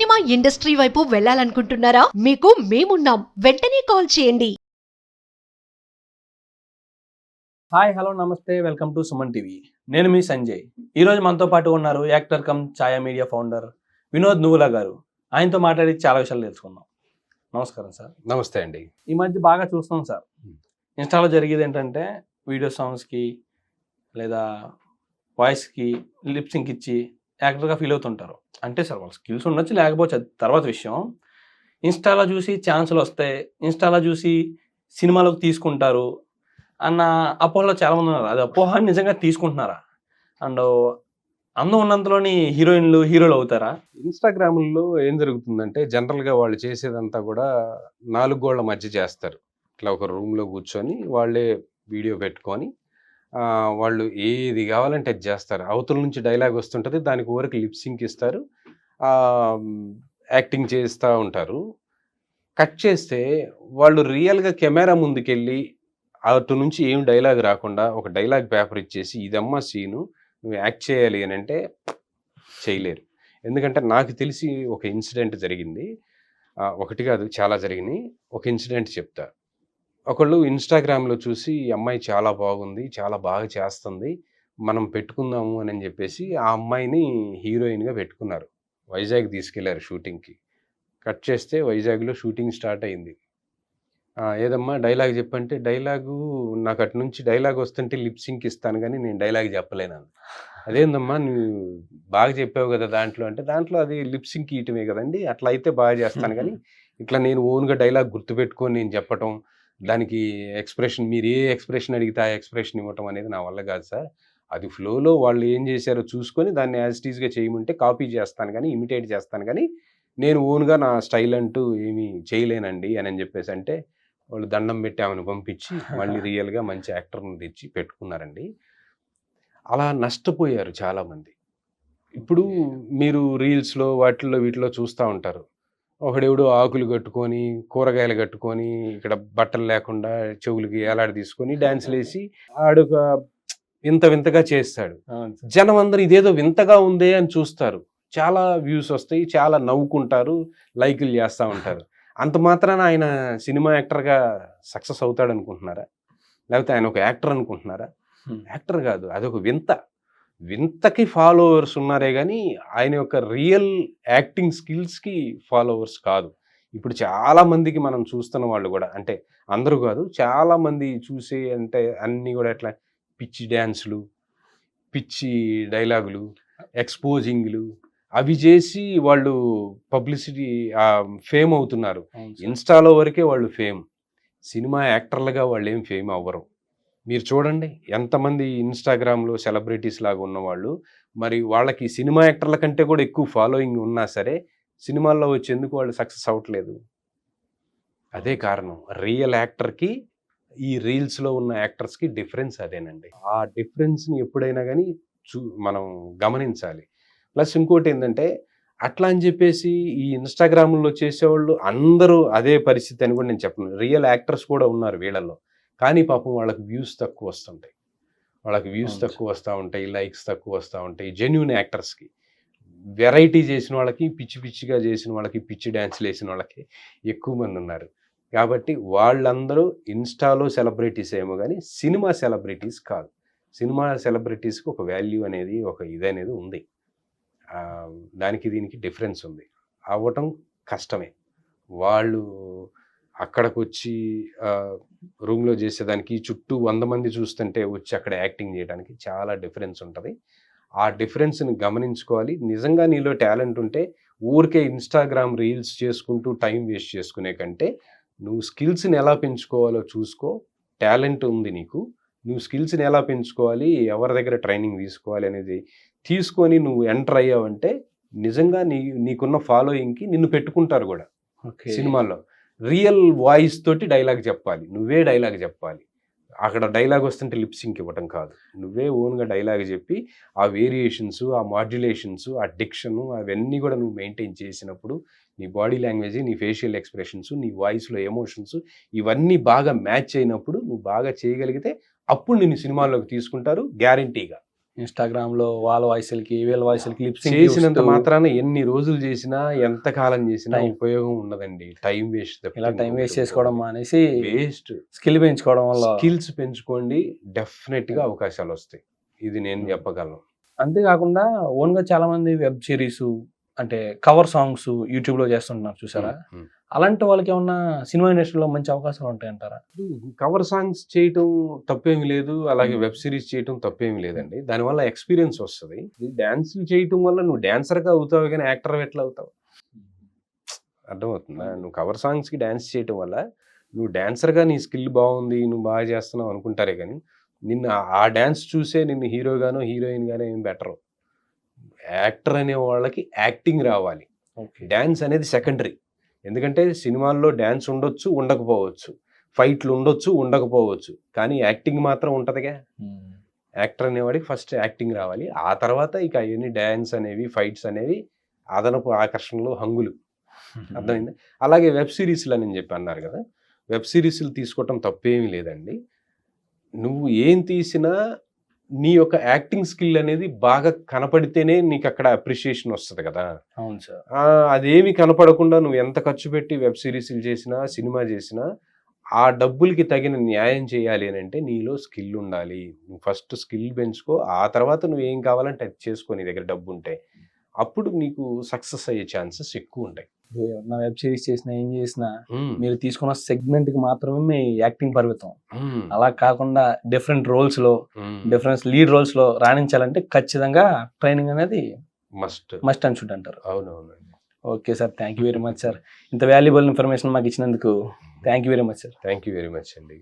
Cinema industry వైపు వెళ్ళాలనుకుంటున్నారా? మీకు మేమున్నాం. వెంటనే కాల్ చేయండి. హాయ్ హలో నమస్తే వెల్కమ్ టు సుమన్ టీవీ. నేను మీ సంజయ్. ఈరోజు మనతో పాటు ఉన్నారు యాక్టర్ కమ్ ఛాయా మీడియా ఫౌండర్ వినోద్ నువ్వుల గారు. ఆయనతో మాట్లాడి చాలా విషయాలు తెలుసుకుందాం. నమస్కారం సార్. నమస్తే అండి. ఈ మధ్య బాగా చూస్తాం సార్, ఇన్స్టాలో జరిగేది ఏంటంటే వీడియో సాంగ్స్కి లేదా వాయిస్కి లిప్సింగ్ ఇచ్చి యాక్టర్గా ఫీల్ అవుతుంటారు. అంటే సార్ వాళ్ళ స్కిల్స్ ఉండొచ్చు, లేకపోతే అది తర్వాత విషయం. ఇన్స్టాలో చూసి ఛాన్సులు వస్తాయి, ఇన్స్టాలో చూసి సినిమాలోకి తీసుకుంటారు అన్న అపోహలో చాలామంది ఉన్నారు. అది అపోహ నిజంగా తీసుకుంటున్నారా? అండ్ అందం ఉన్నంతలోని హీరోయిన్లు హీరోలు అవుతారా? ఇన్స్టాగ్రామ్లో ఏం జరుగుతుందంటే జనరల్గా వాళ్ళు చేసేదంతా కూడా 4 గోళ్ల మధ్య చేస్తారు. ఇట్లా ఒక రూమ్లో కూర్చొని వాళ్ళే వీడియో పెట్టుకొని వాళ్ళు ఏది కావాలంటే అది చేస్తారు. అవతల నుంచి డైలాగ్ వస్తుంటుంది, దానికి వరకు లిప్సింక్ ఇస్తారు, యాక్టింగ్ చేస్తూ ఉంటారు. కట్ చేస్తే వాళ్ళు రియల్గా కెమెరా ముందుకెళ్ళి అటు నుంచి ఏం డైలాగ్ రాకుండా ఒక డైలాగ్ పేపర్ ఇచ్చేసి ఇదమ్మా సీను నువ్వు యాక్ట్ చేయాలి అని అంటే చేయలేరు. ఎందుకంటే నాకు తెలిసి ఒక ఇన్సిడెంట్ జరిగింది, ఒకటి కాదు చాలా జరిగినాయి. ఒక ఇన్సిడెంట్ చెప్తా. ఒకళ్ళు ఇన్స్టాగ్రామ్లో చూసి ఈ అమ్మాయి చాలా బాగుంది, చాలా బాగా చేస్తుంది, మనం పెట్టుకుందాము అని చెప్పేసి ఆ అమ్మాయిని హీరోయిన్గా పెట్టుకున్నారు. వైజాగ్ తీసుకెళ్లారు షూటింగ్కి. కట్ చేస్తే వైజాగ్లో షూటింగ్ స్టార్ట్ అయింది. ఏదమ్మా డైలాగ్ చెప్పంటే, డైలాగు నాకు అటు నుంచి డైలాగ్ వస్తుంటే లిప్సింక్ ఇస్తాను కానీ నేను డైలాగ్ చెప్పలేను. అదేందమ్మా నువ్వు బాగా చెప్పావు కదా దాంట్లో అంటే, దాంట్లో అది లిప్సింక్ ఇయటమే కదండి, అట్లా అయితే బాగా చేస్తాను కానీ ఇట్లా నేను ఓన్గా డైలాగ్ గుర్తుపెట్టుకొని నేను చెప్పటం, దానికి ఎక్స్ప్రెషన్ మీరు ఏ ఎక్స్ప్రెషన్ అడిగితే ఆ ఎక్స్ప్రెషన్ ఇవ్వటం అనేది నా వల్ల కాదు సార్. అది ఫ్లోలో వాళ్ళు ఏం చేశారో చూసుకొని దాన్ని యాజ్ ఇట్ ఈస్గా చేయమంటే కాపీ చేస్తాను కానీ ఇమిటేట్ చేస్తాను కానీ నేను ఓన్గా నా స్టైల్ అంటూ ఏమీ చేయలేనండి అని చెప్పేసి అంటే, వాళ్ళు దండం పెట్టి ఆమెను పంపించి మళ్ళీ రియల్గా మంచి యాక్టర్ని తెచ్చి పెట్టుకున్నారండి. అలా నష్టపోయారు చాలామంది. ఇప్పుడు మీరు రీల్స్లో వాటిల్లో వీటిలో చూస్తూ ఉంటారు, ఒకడెవడో ఆకులు కట్టుకొని కూరగాయలు కట్టుకొని ఇక్కడ బట్టలు లేకుండా చెవులకి ఏలాడి తీసుకొని డ్యాన్సులు వేసి ఆడొక వింత వింతగా చేస్తాడు. జనం అందరూ ఇదేదో వింతగా ఉందే అని చూస్తారు, చాలా వ్యూస్ వస్తాయి, చాలా నవ్వుకుంటారు, లైకులు చేస్తూ ఉంటారు. అంత మాత్రాన ఆయన సినిమా యాక్టర్గా సక్సెస్ అవుతాడు అనుకుంటున్నారా? లేకపోతే ఆయన ఒక యాక్టర్ అనుకుంటున్నారా? యాక్టర్ కాదు, అదొక వింత. వింతకి ఫాలోవర్స్ ఉన్నారే కానీ ఆయన యొక్క రియల్ యాక్టింగ్ స్కిల్స్కి ఫాలోవర్స్ కాదు. ఇప్పుడు చాలామందికి మనం చూస్తున్న వాళ్ళు కూడా, అంటే అందరూ కాదు, చాలామంది చూసే అంటే అన్నీ కూడా ఎట్లా పిచ్చి డ్యాన్సులు, పిచ్చి డైలాగులు, ఎక్స్పోజింగ్లు అవి చేసి వాళ్ళు పబ్లిసిటీ ఫేమ్ అవుతున్నారు. ఇన్స్టాలో వరకే వాళ్ళు ఫేమ్, సినిమా యాక్టర్లుగా వాళ్ళు ఏం ఫేమ్ అవ్వరు. మీరు చూడండి ఎంతమంది ఇన్స్టాగ్రామ్లో సెలబ్రిటీస్ లాగా ఉన్నవాళ్ళు, మరి వాళ్ళకి సినిమా యాక్టర్ల కంటే కూడా ఎక్కువ ఫాలోయింగ్ ఉన్నా సరే సినిమాల్లో వచ్చేందుకు వాళ్ళు సక్సెస్ అవ్వట్లేదు. అదే కారణం. రియల్ యాక్టర్కి ఈ రీల్స్లో ఉన్న యాక్టర్స్కి డిఫరెన్స్ అదేనండి. ఆ డిఫరెన్స్ని ఎప్పుడైనా కానీ మనం గమనించాలి. ప్లస్ ఇంకోటి ఏంటంటే, అట్లా అని చెప్పేసి ఈ ఇన్స్టాగ్రామ్లో చేసేవాళ్ళు అందరూ అదే పరిస్థితి అని కూడా నేను చెప్పను. రియల్ యాక్టర్స్ కూడా ఉన్నారు వీళ్ళల్లో, కానీ పాపం వాళ్ళకి వ్యూస్ తక్కువ వస్తుంటాయి, తక్కువ వస్తూ ఉంటాయి, లైక్స్ తక్కువ వస్తూ ఉంటాయి. జెన్యూన్ యాక్టర్స్కి, వెరైటీ చేసిన వాళ్ళకి, పిచ్చి పిచ్చిగా చేసిన వాళ్ళకి, పిచ్చి డ్యాన్స్లు వేసిన వాళ్ళకి ఎక్కువ మంది ఉన్నారు. కాబట్టి వాళ్ళందరూ ఇన్స్టాలో సెలబ్రిటీస్ ఏమో కానీ సినిమా సెలబ్రిటీస్ కాదు. సినిమా సెలబ్రిటీస్కి ఒక వాల్యూ అనేది, ఒక ఇదనేది ఉంది. దానికి దీనికి డిఫరెన్స్ ఉంది. అవ్వటం కష్టమే. వాళ్ళు అక్కడికి వచ్చి రూమ్లో చేసేదానికి చుట్టూ 100 మంది చూస్తుంటే వచ్చి అక్కడ యాక్టింగ్ చేయడానికి చాలా డిఫరెన్స్ ఉంటుంది. ఆ డిఫరెన్స్ని గమనించుకోవాలి. నిజంగా నీలో టాలెంట్ ఉంటే ఊరికే ఇన్స్టాగ్రామ్ రీల్స్ చేసుకుంటూ టైం వేస్ట్ చేసుకునే కంటే నువ్వు స్కిల్స్ని ఎలా పెంచుకోవాలో చూసుకో. టాలెంట్ ఉంది నీకు, నువ్వు స్కిల్స్ని ఎలా పెంచుకోవాలి, ఎవరి దగ్గర ట్రైనింగ్ తీసుకోవాలి అనేది తీసుకొని నువ్వు ఎంటర్ అయ్యావంటే నిజంగా నీకున్న ఫాలోయింగ్కి నిన్ను పెట్టుకుంటారు కూడా. సినిమాల్లో రియల్ వాయిస్ తోటి డైలాగ్ చెప్పాలి, నువ్వే డైలాగ్ చెప్పాలి. అక్కడ డైలాగ్ వస్తుంటే లిప్సింక్ ఇవ్వటం కాదు, నువ్వే ఓన్గా డైలాగ్ చెప్పి ఆ వేరియేషన్స్, ఆ మాడ్యులేషన్స్, ఆ డిక్షను అవన్నీ కూడా నువ్వు మెయింటైన్ చేసినప్పుడు నీ బాడీ లాంగ్వేజ్, నీ ఫేషియల్ ఎక్స్ప్రెషన్స్, నీ వాయిస్లో ఎమోషన్స్ ఇవన్నీ బాగా మ్యాచ్ అయినప్పుడు నువ్వు బాగా చేయగలిగితే అప్పుడు నిన్ను సినిమాల్లోకి తీసుకుంటారు గ్యారంటీగా. ఇన్స్టాగ్రామ్ లో వాళ్ళ వాయిస్లకి వీళ్ళ వాయిస్లకి చేసినంత మాత్రాన ఎన్ని రోజులు చేసినా ఎంత కాలం చేసినా Time. ఉపయోగం ఉండదండి. Time waste. ఇలా టైం వేస్ట్ చేసుకోవడం మానేసి వేస్ట్. స్కిల్ పెంచుకోవడం వల్ల స్కిల్స్ పెంచుకోండి, డెఫినెట్ గా అవకాశాలు వస్తాయి. ఇది నేను చెప్పగలను. అంతేకాకుండా ఓన్ గా చాలా మంది వెబ్ సిరీస్ అంటే కవర్ సాంగ్స్ యూట్యూబ్ లో చేస్తుంటున్నారు చూసారా, అలాంటి వాళ్ళకి ఏమన్నా సినిమా ఇండస్ట్రీలో మంచి అవకాశాలు ఉంటాయంటారా? కవర్ సాంగ్స్ చేయటం తప్పేమి లేదు, అలాగే Hmm. వెబ్ సిరీస్ చేయటం తప్పేమి లేదండి. దానివల్ల ఎక్స్పీరియన్స్ వస్తుంది. డాన్సులు చేయటం వల్ల నువ్వు డాన్సర్ గా అవుతావు కానీ యాక్టర్ ఎట్లా అవుతావు? అర్థమవుతుందా? నువ్వు కవర్ సాంగ్స్ కి డాన్స్ చేయటం వల్ల నువ్వు డాన్సర్ గా నీ స్కిల్ బాగుంది, నువ్వు బాగా చేస్తున్నావు అనుకుంటారే కానీ నిన్ను ఆ డాన్స్ చూసే నిన్ను హీరోగానో హీరోయిన్ గానో ఏం బెటరు. యాక్టర్ అనే వాళ్ళకి యాక్టింగ్ రావాలి. డాన్స్ అనేది సెకండరీ. ఎందుకంటే సినిమాల్లో డాన్స్ ఉండొచ్చు, ఉండకపోవచ్చు, ఫైట్లు ఉండొచ్చు, ఉండకపోవచ్చు, కానీ యాక్టింగ్ మాత్రం ఉంటుందిగా. యాక్టర్ అనేవాడికి ఫస్ట్ యాక్టింగ్ రావాలి. ఆ తర్వాత ఇక అవన్నీ డాన్స్ అనేవి, ఫైట్స్ అనేవి అదనపు ఆకర్షణలు, హంగులు. అర్థమైంది. అలాగే వెబ్ సిరీస్లు అని చెప్పి అన్నారు కదా, వెబ్ సిరీస్లు తీసుకోవటం తప్పేమీ లేదండి. నువ్వు ఏం తీసినా నీ యొక్క యాక్టింగ్ స్కిల్ అనేది బాగా కనపడితేనే నీకు అక్కడ అప్రిషియేషన్ వస్తుంది కదా. అవును సార్. అదేమి కనపడకుండా నువ్వు ఎంత ఖర్చు పెట్టి వెబ్ సిరీస్లు చేసినా, సినిమా చేసినా ఆ డబ్బులకి తగిన న్యాయం చేయాలి అని అంటే నీలో స్కిల్ ఉండాలి. నువ్వు ఫస్ట్ స్కిల్ పెంచుకో, ఆ తర్వాత నువ్వు ఏం కావాలంటే అది చేసుకో. నీ దగ్గర డబ్బు ఉంటే అప్పుడు నీకు సక్సెస్ అయ్యే ఛాన్సెస్ ఎక్కువ ఉంటాయి. నా వెబ్ సిరీస్ చేసినా ఏం చేసినా మీరు తీసుకున్న సెగ్మెంట్ కి మాత్రమే మీ యాక్టింగ్ పరిమితం. అలా కాకుండా డిఫరెంట్ రోల్స్ లో, డిఫరెంట్ లీడ్ రోల్స్ లో రాణించాలంటే ఖచ్చితంగా ట్రైనింగ్ అనేది మస్ట్ అని అంటారు. అవునవునండి. Okay sir, thank you very much sir. ఇంత వాల్యుబుల్ ఇన్ఫర్మేషన్ మాకు ఇచ్చినందుకు thank you very much sir. Thank you very much అండి.